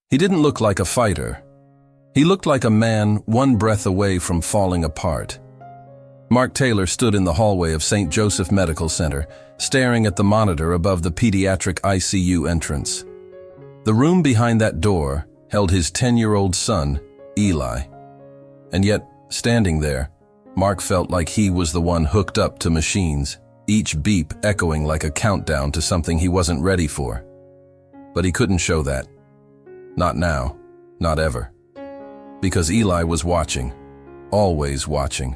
He didn't look like a fighter. He looked like a man one breath away from falling apart. Mark Taylor stood in the hallway of St. Joseph Medical Center, staring at the monitor above the pediatric ICU entrance. The room behind that door held his 10-year-old son, Eli. And yet, standing there, Mark felt like he was the one hooked up to machines, each beep echoing like a countdown to something he wasn't ready for. But he couldn't show that. Not now, not ever. Because Eli was watching, always watching.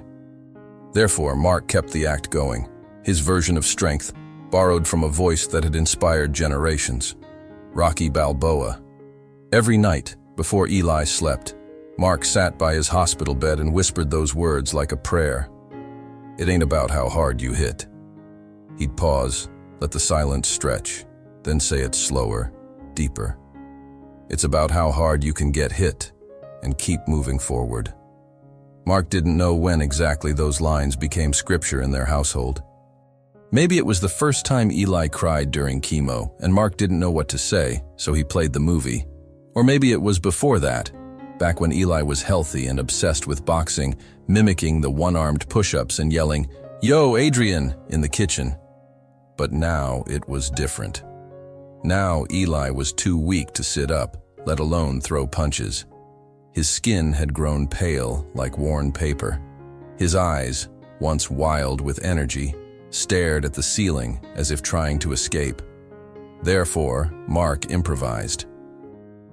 Therefore, Mark kept the act going, his version of strength, borrowed from a voice that had inspired generations. Rocky Balboa. Every night, before Eli slept, Mark sat by his hospital bed and whispered those words like a prayer. It ain't about how hard you hit. He'd pause, let the silence stretch, then say it slower, deeper. It's about how hard you can get hit and keep moving forward. Mark didn't know when exactly those lines became scripture in their household. Maybe it was the first time Eli cried during chemo, and Mark didn't know what to say, so he played the movie. Or maybe it was before that, back when Eli was healthy and obsessed with boxing, mimicking the one-armed push-ups and yelling, "Yo, Adrian," in the kitchen. But now it was different. Now Eli was too weak to sit up, let alone throw punches. His skin had grown pale like worn paper. His eyes, once wild with energy, stared at the ceiling as if trying to escape. Therefore, Mark improvised.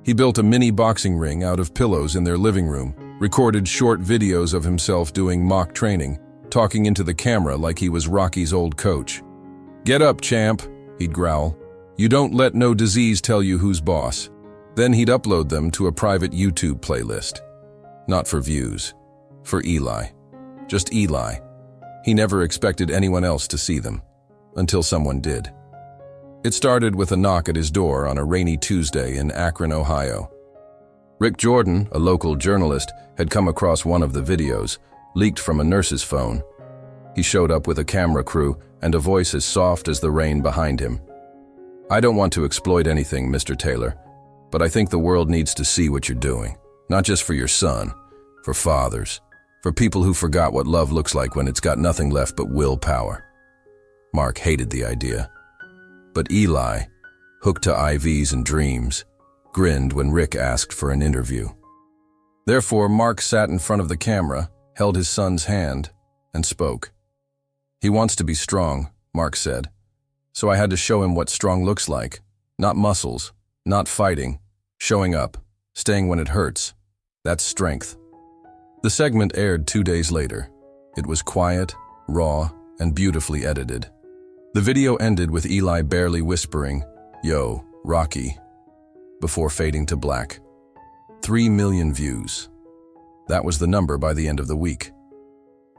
He built a mini boxing ring out of pillows in their living room, recorded short videos of himself doing mock training, talking into the camera like he was Rocky's old coach. "Get up, champ," he'd growl. "You don't let no disease tell you who's boss." Then he'd upload them to a private YouTube playlist. Not for views, for Eli. Just Eli. He never expected anyone else to see them, until someone did. It started with a knock at his door on a rainy Tuesday in Akron, Ohio. Rick Jordan, a local journalist, had come across one of the videos, leaked from a nurse's phone. He showed up with a camera crew and a voice as soft as the rain behind him. "I don't want to exploit anything, Mr. Taylor, but I think the world needs to see what you're doing. Not just for your son, for fathers, for people who forgot what love looks like when it's got nothing left but willpower." Mark hated the idea. But Eli, hooked to IVs and dreams, grinned when Rick asked for an interview. Therefore, Mark sat in front of the camera, held his son's hand, and spoke. "He wants to be strong," Mark said. "So I had to show him what strong looks like. Not muscles, not fighting, showing up, staying when it hurts. That's strength." The segment aired 2 days later. It was quiet, raw, and beautifully edited. The video ended with Eli barely whispering, "Yo, Rocky," before fading to black. 3 million views. That was the number by the end of the week.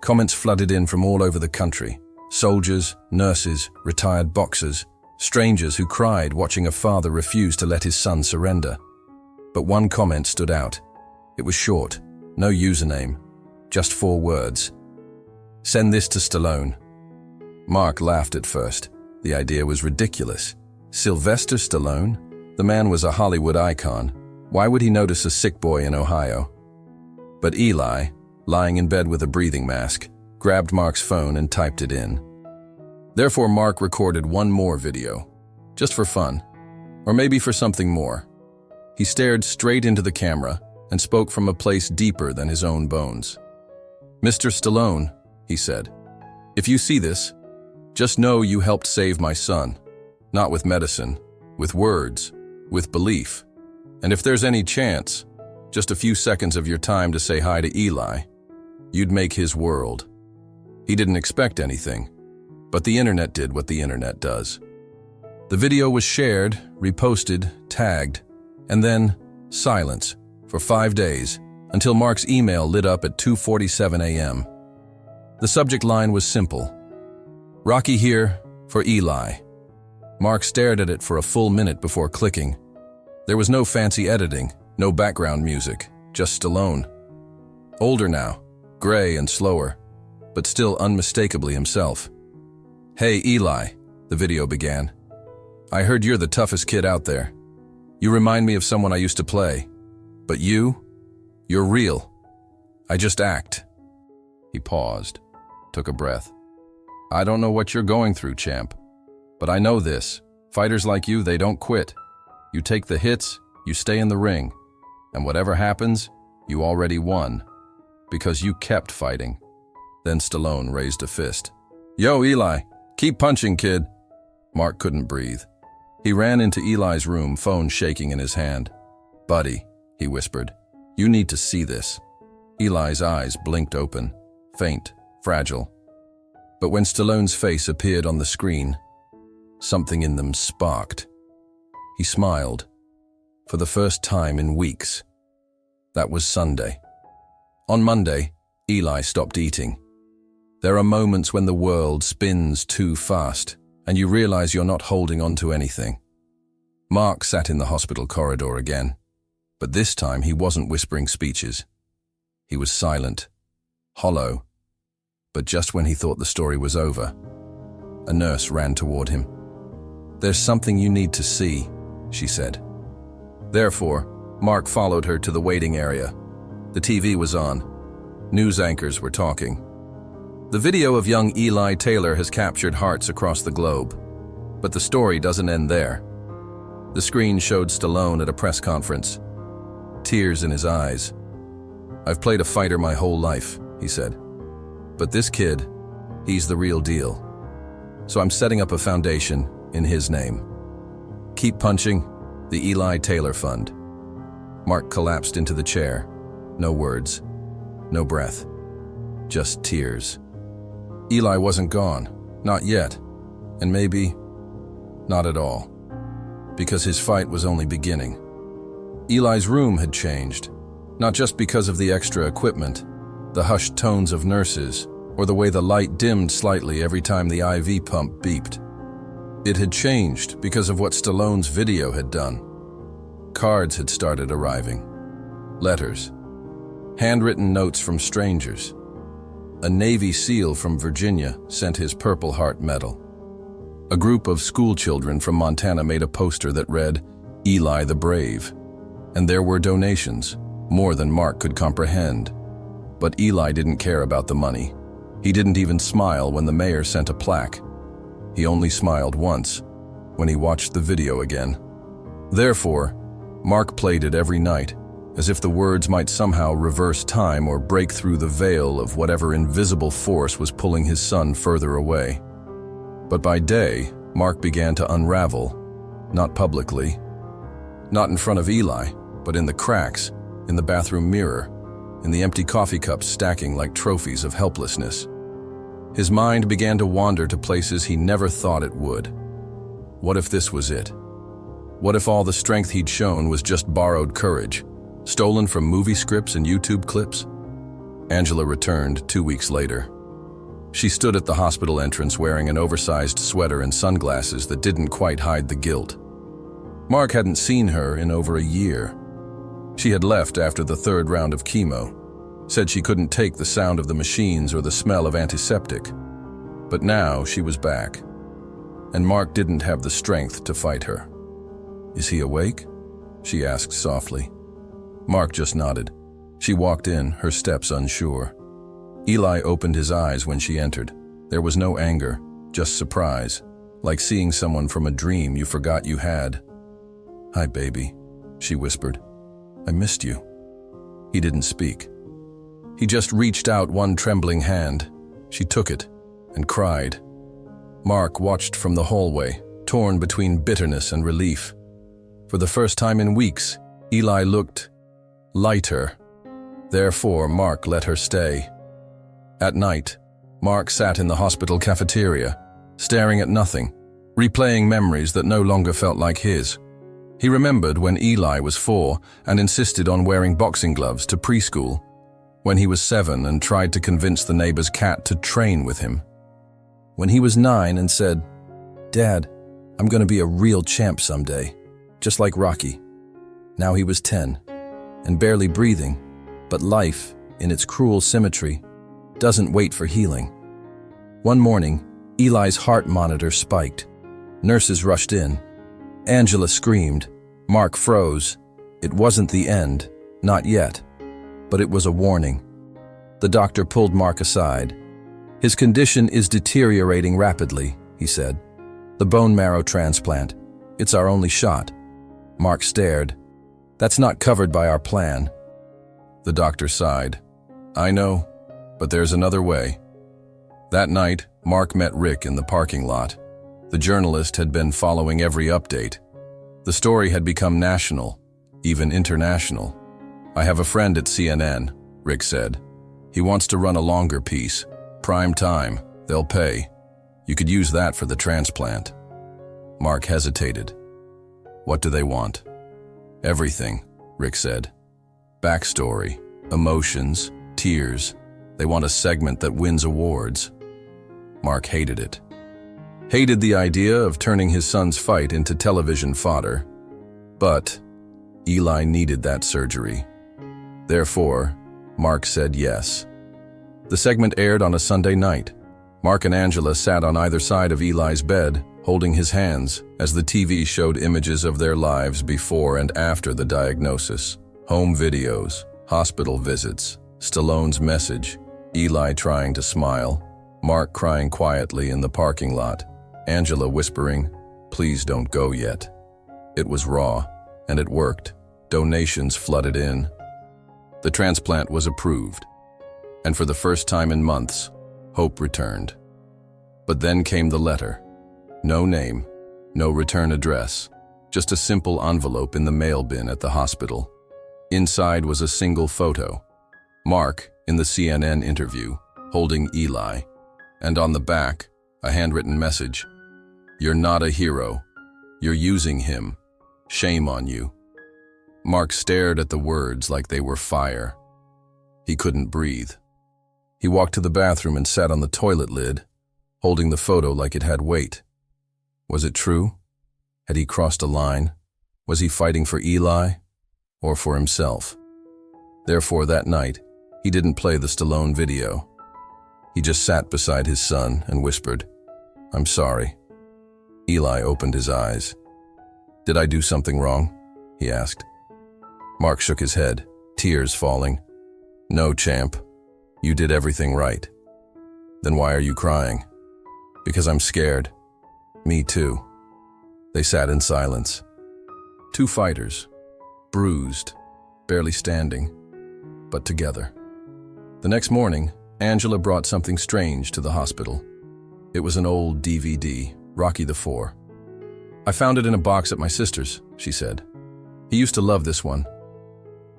Comments flooded in from all over the country. Soldiers, nurses, retired boxers, strangers who cried watching a father refuse to let his son surrender. But one comment stood out. It was short, no username, just 4 words. "Send this to Stallone." Mark laughed at first. The idea was ridiculous. Sylvester Stallone? The man was a Hollywood icon. Why would he notice a sick boy in Ohio? But Eli, lying in bed with a breathing mask, grabbed Mark's phone and typed it in. Therefore, Mark recorded one more video, just for fun, or maybe for something more. He stared straight into the camera and spoke from a place deeper than his own bones. "Mr. Stallone," he said, "if you see this, just know you helped save my son. Not with medicine, with words, with belief. And if there's any chance, just a few seconds of your time to say hi to Eli, you'd make his world." He didn't expect anything, but the internet did what the internet does. The video was shared, reposted, tagged, and then silence for 5 days until Mark's email lit up at 2:47 a.m. The subject line was simple. "Rocky here for Eli." Mark stared at it for a full minute before clicking. There was no fancy editing, no background music, just Stallone. Older now, gray and slower, but still unmistakably himself. "Hey Eli," the video began. "I heard you're the toughest kid out there. You remind me of someone I used to play. But you're real. I just act." He paused, took a breath. "I don't know what you're going through, champ. But I know this. Fighters like you, they don't quit. You take the hits, you stay in the ring. And whatever happens, you already won. Because you kept fighting." Then Stallone raised a fist. "Yo, Eli, keep punching, kid." Mark couldn't breathe. He ran into Eli's room, phone shaking in his hand. "Buddy," he whispered, "you need to see this." Eli's eyes blinked open, faint, fragile. But when Stallone's face appeared on the screen, something in them sparked. He smiled. For the first time in weeks. That was Sunday. On Monday, Eli stopped eating. There are moments when the world spins too fast, and you realize you're not holding on to anything. Mark sat in the hospital corridor again, but this time he wasn't whispering speeches. He was silent, hollow, but just when he thought the story was over, a nurse ran toward him. "There's something you need to see," she said. Therefore, Mark followed her to the waiting area. The TV was on. News anchors were talking. The video of young Eli Taylor has captured hearts across the globe. But the story doesn't end there. The screen showed Stallone at a press conference, tears in his eyes. "I've played a fighter my whole life," he said. "But this kid, he's the real deal. So I'm setting up a foundation in his name. Keep punching, the Eli Taylor Fund." Mark collapsed into the chair. No words, no breath, just tears. Eli wasn't gone, not yet, and maybe not at all, because his fight was only beginning. Eli's room had changed, not just because of the extra equipment, the hushed tones of nurses, or the way the light dimmed slightly every time the IV pump beeped. It had changed because of what Stallone's video had done. Cards had started arriving. Letters. Handwritten notes from strangers. A Navy SEAL from Virginia sent his Purple Heart medal. A group of school children from Montana made a poster that read, "Eli the Brave." And there were donations, more than Mark could comprehend. But Eli didn't care about the money. He didn't even smile when the mayor sent a plaque. He only smiled once, when he watched the video again. Therefore, Mark played it every night, as if the words might somehow reverse time or break through the veil of whatever invisible force was pulling his son further away. But by day, Mark began to unravel, not publicly, not in front of Eli, but in the cracks, in the bathroom mirror, in the empty coffee cups stacking like trophies of helplessness. His mind began to wander to places he never thought it would. What if this was it? What if all the strength he'd shown was just borrowed courage, stolen from movie scripts and YouTube clips? Angela returned 2 weeks later. She stood at the hospital entrance wearing an oversized sweater and sunglasses that didn't quite hide the guilt. Mark hadn't seen her in over a year. She had left after the 3rd round of chemo, said she couldn't take the sound of the machines or the smell of antiseptic. But now she was back, and Mark didn't have the strength to fight her. "Is he awake?" she asked softly. Mark just nodded. She walked in, her steps unsure. Eli opened his eyes when she entered. There was no anger, just surprise, like seeing someone from a dream you forgot you had. "Hi, baby," she whispered. "I missed you." He didn't speak. He just reached out one trembling hand. She took it and cried. Mark watched from the hallway, torn between bitterness and relief. For the first time in weeks, Eli looked lighter. Therefore, Mark let her stay. At night, Mark sat in the hospital cafeteria, staring at nothing, replaying memories that no longer felt like his. He remembered when Eli was 4 and insisted on wearing boxing gloves to preschool, when he was 7 and tried to convince the neighbor's cat to train with him, when he was 9 and said, "Dad, I'm going to be a real champ someday, just like Rocky." Now he was 10 and barely breathing, but life, in its cruel symmetry, doesn't wait for healing. One morning, Eli's heart monitor spiked. Nurses rushed in. Angela screamed. Mark froze. It wasn't the end, not yet, but it was a warning. The doctor pulled Mark aside. "His condition is deteriorating rapidly," he said. "The bone marrow transplant. It's our only shot." Mark stared. "That's not covered by our plan." The doctor sighed. "I know, but there's another way." That night, Mark met Rick in the parking lot. The journalist had been following every update. The story had become national, even international. "I have a friend at CNN," Rick said. "He wants to run a longer piece. Prime time. They'll pay. You could use that for the transplant." Mark hesitated. "What do they want?" "Everything," Rick said. "Backstory, emotions, tears. They want a segment that wins awards." Mark hated it. Hated the idea of turning his son's fight into television fodder. But Eli needed that surgery. Therefore, Mark said yes. The segment aired on a Sunday night. Mark and Angela sat on either side of Eli's bed, holding his hands, as the TV showed images of their lives before and after the diagnosis. Home videos, hospital visits, Stallone's message, Eli trying to smile, Mark crying quietly in the parking lot, Angela whispering, "Please don't go yet." It was raw, and it worked. Donations flooded in. The transplant was approved, and for the first time in months, hope returned. But then came the letter. No name, no return address, just a simple envelope in the mail bin at the hospital. Inside was a single photo. Mark, in the CNN interview, holding Eli, and on the back, a handwritten message. "You're not a hero. You're using him. Shame on you." Mark stared at the words like they were fire. He couldn't breathe. He walked to the bathroom and sat on the toilet lid, holding the photo like it had weight. Was it true? Had he crossed a line? Was he fighting for Eli or for himself? Therefore, that night, he didn't play the Stallone video. He just sat beside his son and whispered, "I'm sorry." Eli opened his eyes. "Did I do something wrong?" he asked. Mark shook his head, tears falling. "No, champ. You did everything right." "Then why are you crying?" "Because I'm scared." "Me too." They sat in silence. Two fighters, bruised, barely standing, but together. The next morning, Angela brought something strange to the hospital. It was an old DVD, Rocky IV. "I found it in a box at my sister's," she said. "He used to love this one."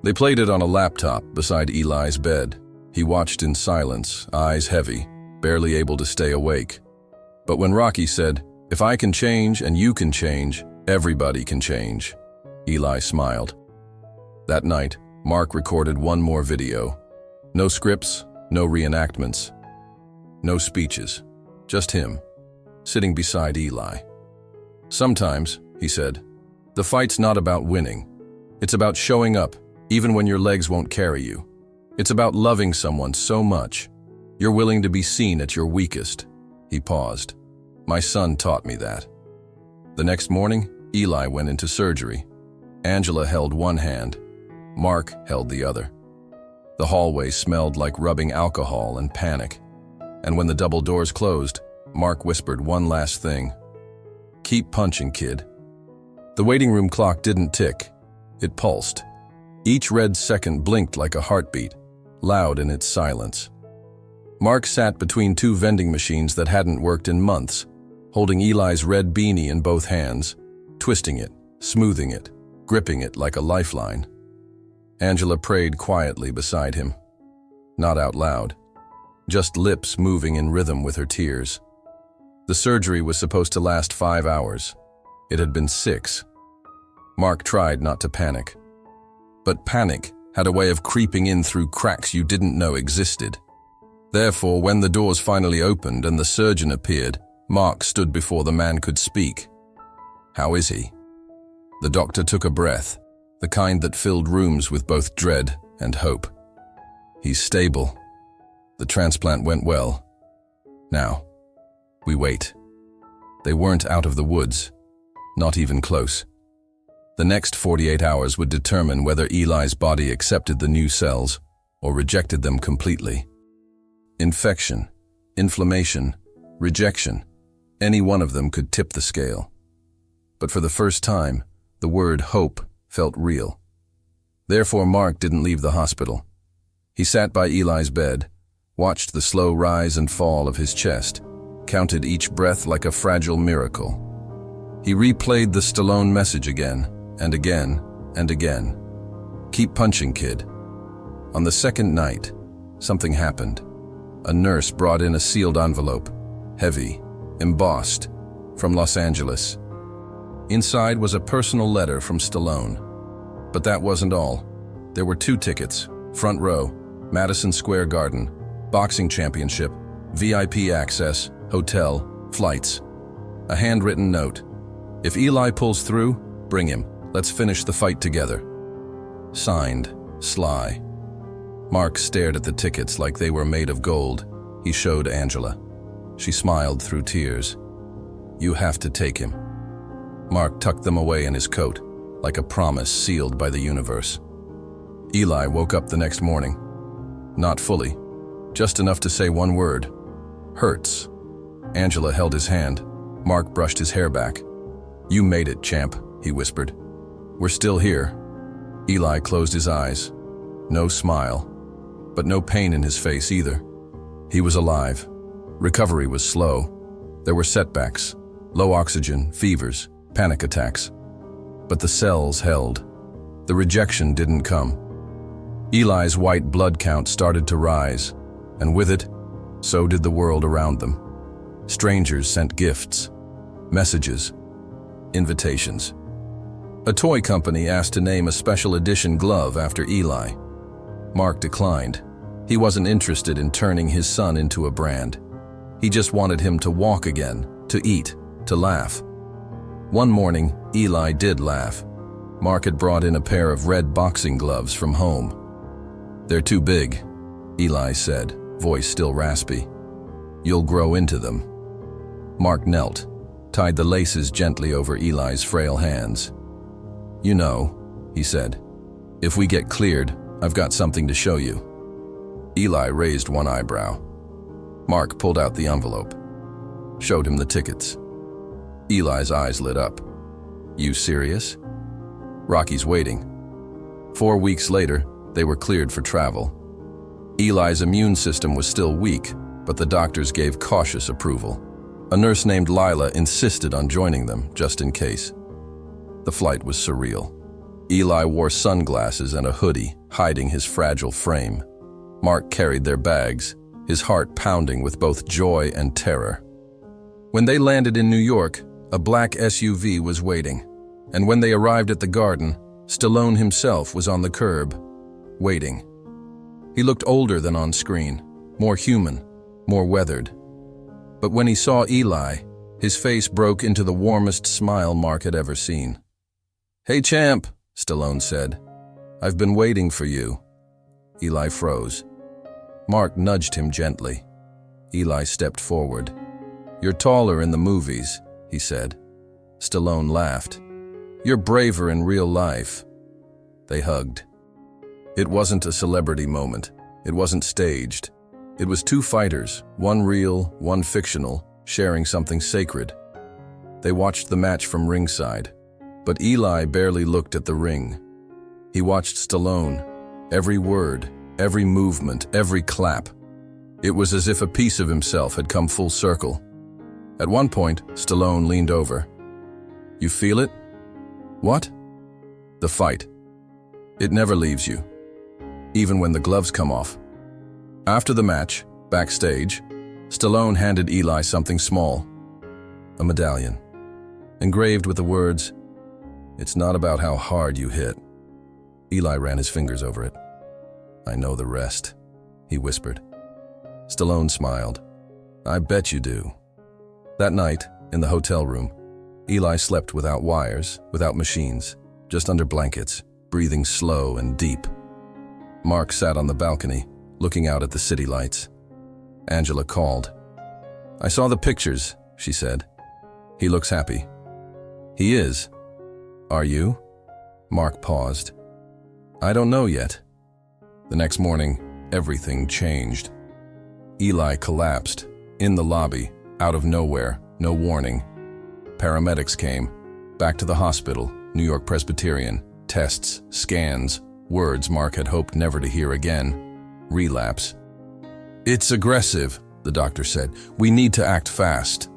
They played it on a laptop beside Eli's bed. He watched in silence, eyes heavy, barely able to stay awake. But when Rocky said, "If I can change and you can change, everybody can change," Eli smiled. That night, Mark recorded one more video. No scripts, no reenactments, no speeches, just him, sitting beside Eli. "Sometimes," he said, "the fight's not about winning. It's about showing up, even when your legs won't carry you. It's about loving someone so much, you're willing to be seen at your weakest." He paused. "My son taught me that." The next morning, Eli went into surgery. Angela held one hand. Mark held the other. The hallway smelled like rubbing alcohol and panic. And when the double doors closed, Mark whispered one last thing. "Keep punching, kid." The waiting room clock didn't tick. It pulsed. Each red second blinked like a heartbeat, loud in its silence. Mark sat between two vending machines that hadn't worked in months, holding Eli's red beanie in both hands, twisting it, smoothing it, gripping it like a lifeline. Angela prayed quietly beside him. Not out loud, just lips moving in rhythm with her tears. The surgery was supposed to last 5 hours. It had been 6. Mark tried not to panic. But panic had a way of creeping in through cracks you didn't know existed. Therefore, when the doors finally opened and the surgeon appeared, Mark stood before the man could speak. "How is he?" The doctor took a breath, the kind that filled rooms with both dread and hope. "He's stable. The transplant went well. Now, we wait." They weren't out of the woods, not even close. The next 48 hours would determine whether Eli's body accepted the new cells or rejected them completely. Infection, inflammation, rejection, any one of them could tip the scale. But for the first time, the word hope felt real. Therefore, Mark didn't leave the hospital. He sat by Eli's bed, watched the slow rise and fall of his chest, counted each breath like a fragile miracle. He replayed the Stallone message again, and again, and again. Keep punching, kid. On the second night, something happened. A nurse brought in a sealed envelope, heavy, embossed, from Los Angeles. Inside was a personal letter from Stallone. But that wasn't all. There were 2 tickets, front row, Madison Square Garden, boxing championship, VIP access, hotel, flights. A handwritten note. If Eli pulls through, bring him. Let's finish the fight together. Signed, Sly. Mark stared at the tickets like they were made of gold. He showed Angela. She smiled through tears. You have to take him. Mark tucked them away in his coat, like a promise sealed by the universe. Eli woke up the next morning. Not fully, just enough to say one word. Hurts. Angela held his hand. Mark brushed his hair back. You made it, champ, he whispered. We're still here. Eli closed his eyes. No smile, but no pain in his face either. He was alive. Recovery was slow. There were setbacks, low oxygen, fevers, panic attacks. But the cells held. The rejection didn't come. Eli's white blood count started to rise, and with it, so did the world around them. Strangers sent gifts, messages, invitations. A toy company asked to name a special edition glove after Eli. Mark declined. He wasn't interested in turning his son into a brand. He just wanted him to walk again, to eat, to laugh. One morning, Eli did laugh. Mark had brought in a pair of red boxing gloves from home. They're too big, Eli said, voice still raspy. You'll grow into them. Mark knelt, tied the laces gently over Eli's frail hands. You know, he said, if we get cleared, I've got something to show you. Eli raised one eyebrow. Mark pulled out the envelope, showed him the tickets. Eli's eyes lit up. You serious? Rocky's waiting. 4 weeks later, they were cleared for travel. Eli's immune system was still weak, but the doctors gave cautious approval. A nurse named Lila insisted on joining them, just in case. The flight was surreal. Eli wore sunglasses and a hoodie, hiding his fragile frame. Mark carried their bags, his heart pounding with both joy and terror. When they landed in New York, a black SUV was waiting, and when they arrived at the garden, Stallone himself was on the curb, waiting. He looked older than on screen, more human, more weathered. But when he saw Eli, his face broke into the warmest smile Mark had ever seen. Hey champ, Stallone said. I've been waiting for you. Eli froze. Mark nudged him gently. Eli stepped forward. You're taller in the movies, he said. Stallone laughed. You're braver in real life. They hugged. It wasn't a celebrity moment. It wasn't staged. It was 2 fighters, one real, one fictional, sharing something sacred. They watched the match from ringside, but Eli barely looked at the ring. He watched Stallone, every word, every movement, every clap. It was as if a piece of himself had come full circle. At one point, Stallone leaned over. You feel it? What? The fight. It never leaves you, even when the gloves come off. After the match, backstage, Stallone handed Eli something small, a medallion, engraved with the words, "It's not about how hard you hit." Eli ran his fingers over it. "I know the rest," he whispered. Stallone smiled. "I bet you do." That night, in the hotel room, Eli slept without wires, without machines, just under blankets, breathing slow and deep. Mark sat on the balcony, looking out at the city lights. Angela called. "I saw the pictures," she said. "He looks happy." "He is. Are you?" Mark paused. I don't know yet. The next morning, everything changed. Eli collapsed, in the lobby, out of nowhere, no warning. Paramedics came, back to the hospital, New York Presbyterian, tests, scans, words Mark had hoped never to hear again. Relapse. It's aggressive, the doctor said. We need to act fast.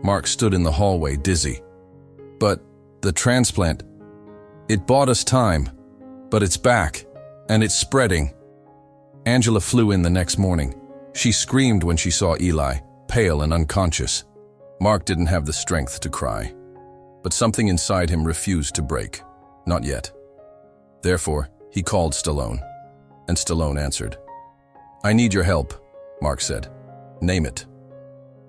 Mark stood in the hallway, dizzy. But the transplant, it bought us time, but it's back, and it's spreading. Angela flew in the next morning. She screamed when she saw Eli, pale and unconscious. Mark didn't have the strength to cry, but something inside him refused to break. Not yet. Therefore, he called Stallone, and Stallone answered. I need your help, Mark said. Name it.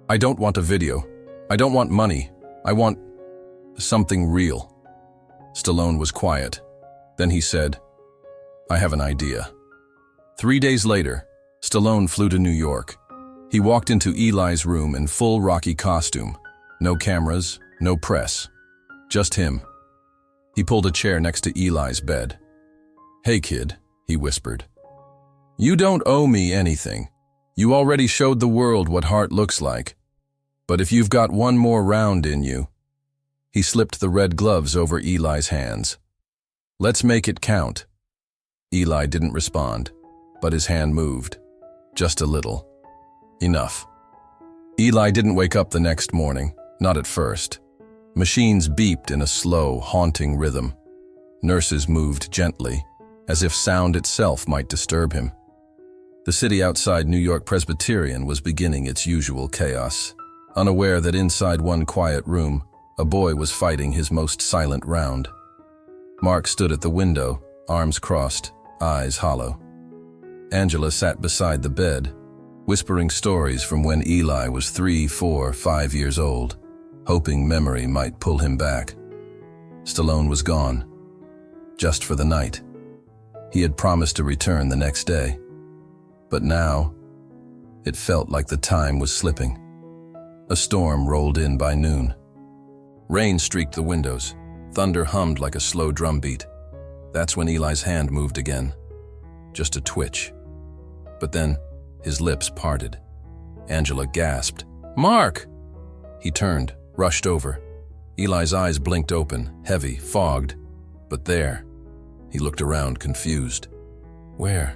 I don't want a video. I don't want money. I want something real. Stallone was quiet. Then he said, I have an idea. 3 days later, Stallone flew to New York. He walked into Eli's room in full Rocky costume. No cameras, no press. Just him. He pulled a chair next to Eli's bed. Hey kid, he whispered. You don't owe me anything. You already showed the world what heart looks like. But if you've got one more round in you. He slipped the red gloves over Eli's hands. Let's make it count. Eli didn't respond, but his hand moved. Just a little. Enough. Eli didn't wake up the next morning, not at first. Machines beeped in a slow, haunting rhythm. Nurses moved gently, as if sound itself might disturb him. The city outside New York Presbyterian was beginning its usual chaos, unaware that inside one quiet room, a boy was fighting his most silent round. Mark stood at the window, arms crossed, eyes hollow. Angela sat beside the bed, whispering stories from when Eli was 3, 4, 5 years old, hoping memory might pull him back. Stallone was gone, just for the night. He had promised to return the next day. But now, it felt like the time was slipping. A storm rolled in by noon. Rain streaked the windows. Thunder hummed like a slow drumbeat. That's when Eli's hand moved again. Just a twitch. But then, his lips parted. Angela gasped. Mark! He turned, rushed over. Eli's eyes blinked open, heavy, fogged. But there. He looked around, confused. Where?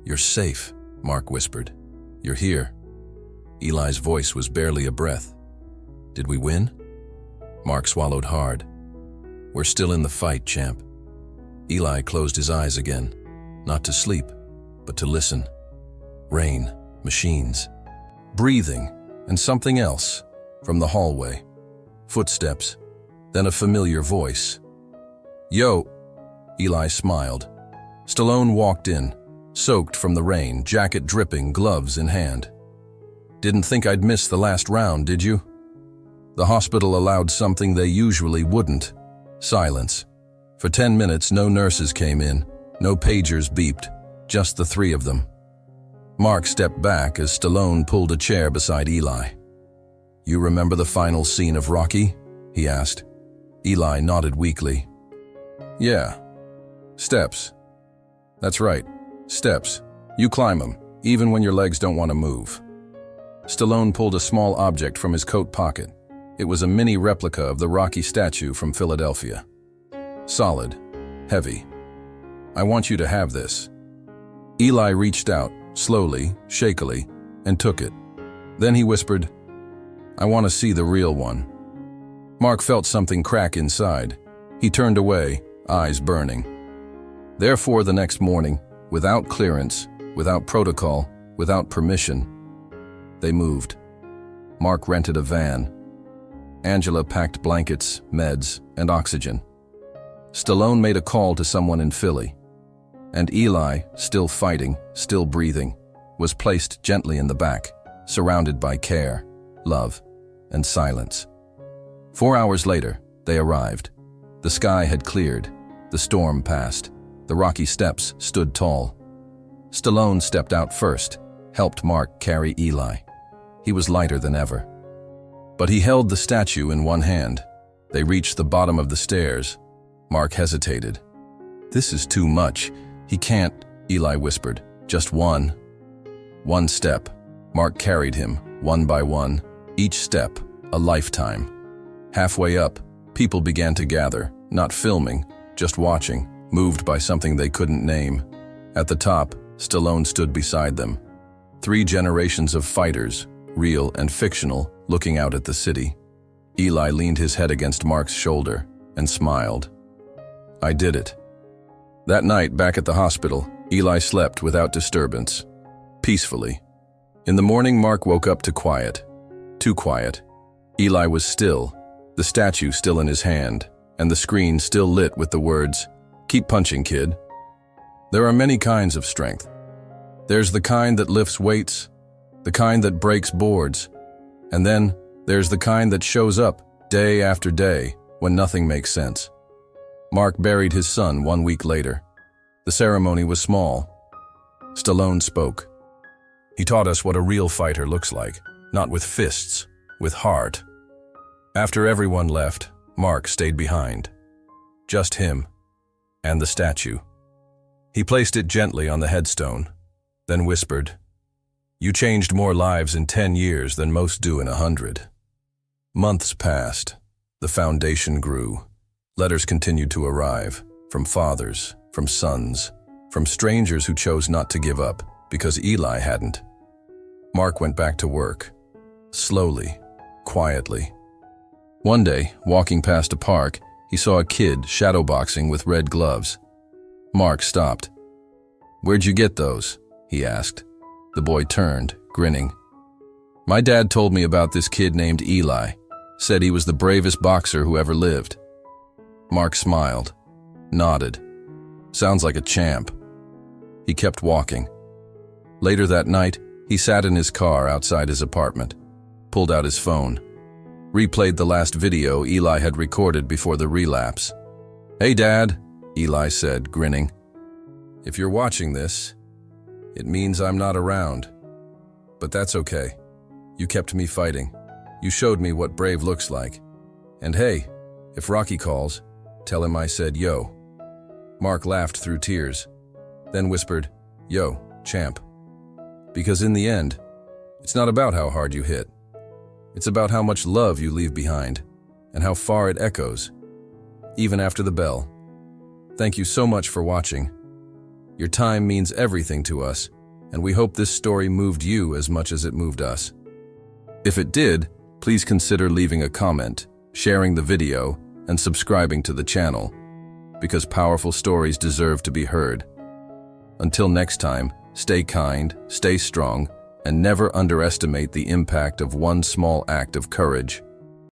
You're safe, Mark whispered. You're here. Eli's voice was barely a breath. Did we win? Mark swallowed hard. We're still in the fight, champ. Eli closed his eyes again, not to sleep, but to listen. Rain, machines, breathing, and something else from the hallway. Footsteps, then a familiar voice. Yo, Eli smiled. Stallone walked in, soaked from the rain, jacket dripping, gloves in hand. Didn't think I'd miss the last round, did you? The hospital allowed something they usually wouldn't. Silence. For 10 minutes, no nurses came in, no pagers beeped, just the three of them. Mark stepped back as Stallone pulled a chair beside Eli. You remember the final scene of Rocky? He asked. Eli nodded weakly. Yeah. Steps. That's right. Steps. You climb them, even when your legs don't want to move. Stallone pulled a small object from his coat pocket. It was a mini replica of the Rocky statue from Philadelphia. Solid. Heavy. I want you to have this. Eli reached out, slowly, shakily, and took it. Then he whispered, I want to see the real one. Mark felt something crack inside. He turned away, eyes burning. Therefore, the next morning, without clearance, without protocol, without permission, they moved. Mark rented a van. Angela packed blankets, meds, and oxygen. Stallone made a call to someone in Philly. And Eli, still fighting, still breathing, was placed gently in the back, surrounded by care, love, and silence. 4 hours later, they arrived. The sky had cleared. The storm passed. The rocky steps stood tall. Stallone stepped out first, helped Mark carry Eli. He was lighter than ever. But he held the statue in one hand. They reached the bottom of the stairs. Mark hesitated. "This is too much. He can't," Eli whispered. "Just one." One step. Mark carried him, one by one, each step, a lifetime. Halfway up, people began to gather, not filming, just watching, moved by something they couldn't name. At the top, Stallone stood beside them. 3 generations of fighters, real and fictional, looking out at the city. Eli leaned his head against Mark's shoulder and smiled. "I did it." That night, back at the hospital, Eli slept without disturbance, peacefully. In the morning, Mark woke up to quiet. Too quiet. Eli was still, the statue still in his hand, and the screen still lit with the words, "Keep punching, kid." There are many kinds of strength. There's the kind that lifts weights, the kind that breaks boards, and then there's the kind that shows up day after day when nothing makes sense. Mark buried his son 1 week later. The ceremony was small. Stallone spoke. "He taught us what a real fighter looks like, not with fists, with heart." After everyone left, Mark stayed behind. Just him and the statue. He placed it gently on the headstone, then whispered, "You changed more lives in 10 years than most do in 100. Months passed. The foundation grew. Letters continued to arrive, from fathers, from sons, from strangers who chose not to give up because Eli hadn't. Mark went back to work, slowly, quietly. One day, walking past a park, he saw a kid shadowboxing with red gloves. Mark stopped. "Where'd you get those?" he asked. The boy turned, grinning. "My dad told me about this kid named Eli. Said he was the bravest boxer who ever lived." Mark smiled, nodded. "Sounds like a champ." He kept walking. Later that night, he sat in his car outside his apartment, pulled out his phone, replayed the last video Eli had recorded before the relapse. "Hey, Dad," Eli said, grinning. "If you're watching this, it means I'm not around. But that's okay. You kept me fighting. You showed me what brave looks like. And hey, if Rocky calls, tell him I said yo." Mark laughed through tears, then whispered, "Yo, champ." Because in the end, it's not about how hard you hit. It's about how much love you leave behind and how far it echoes, even after the bell. Thank you so much for watching. Your time means everything to us, and we hope this story moved you as much as it moved us. If it did, please consider leaving a comment, sharing the video, and subscribing to the channel, because powerful stories deserve to be heard. Until next time, stay kind, stay strong, and never underestimate the impact of one small act of courage.